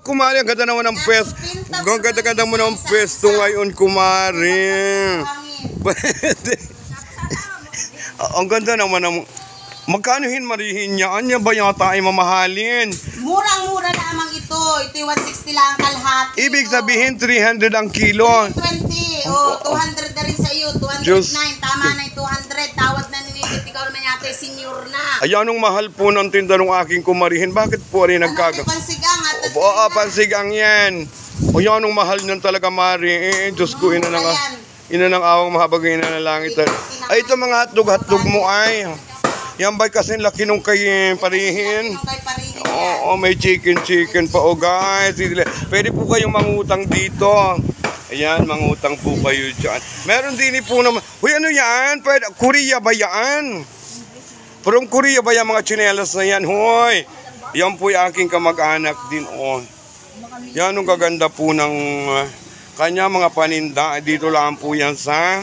Kumari, ang ganda naman ng pwesto. Ang ganda mo ng pwesto ngayon, kumari. Pwede. Ang ganda naman ng... Magkano hinmarihin niya? Anya ba yata ay mamahalin? Murang-mura lamang ito. Ito yung 160 lang kalahati. Ibig sabihin 300 ang kilo. 320. O, 200 na rin sa iyo. 209. Tama na yung 200. Tawad na ninigit. Ikaw naman yata yung senior na. Ay, anong mahal po ng tinda ng aking kumarihin? Bakit po rin nagkaga? Pansigang at Oo, pansigang yan. O yan, anong mahal niyan talaga, Mari. Diyos ko, ina ng awang mahabag, ina ng langit. Ay, ito mga hotdog mo ay. Yan ba'y kasi laki nung kay parihin? Oo, may chicken pa. O guys, pwede po kayong mangutang dito. Ayan, mangutang po kayo dyan. Meron din po naman. Uy, ano yan? Pwede, Korea ba yan? From Korea ba yan mga tsinelas na yan? Hoy, yan po yung aking kamag-anak din. Oh. Yan ang gaganda po ng kanya mga paninda. Dito lang po yan sa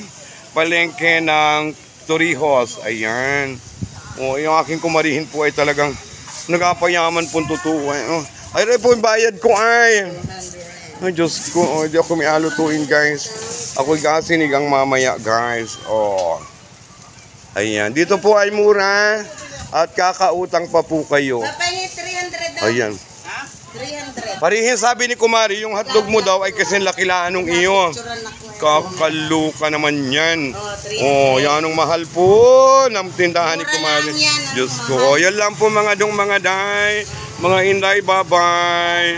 palengke ng Torrijos. Ayan. Oh, yung aking kumarihin po ay talagang nagapayaman po totoo. Ay, rin po yung bayad ko ay. Ay, Diyos ko. Oh, di ako may alutuin, guys. Ako'y sinigang mamaya, guys. Oh. Ayan. Dito po ay mura. At kakautang pa po kayo. Papahingi 300 daw. Ayan. 300. Parihin sabi ni Kumari, yung hotdog mo daw ay kasi lakilaan ng iyo. Kakaluka naman yan. Oh, yan ang mahal po ng tindahan ni Kumari. Diyos ko. Oh, yan lang po mga day. Mga inday, bye-bye.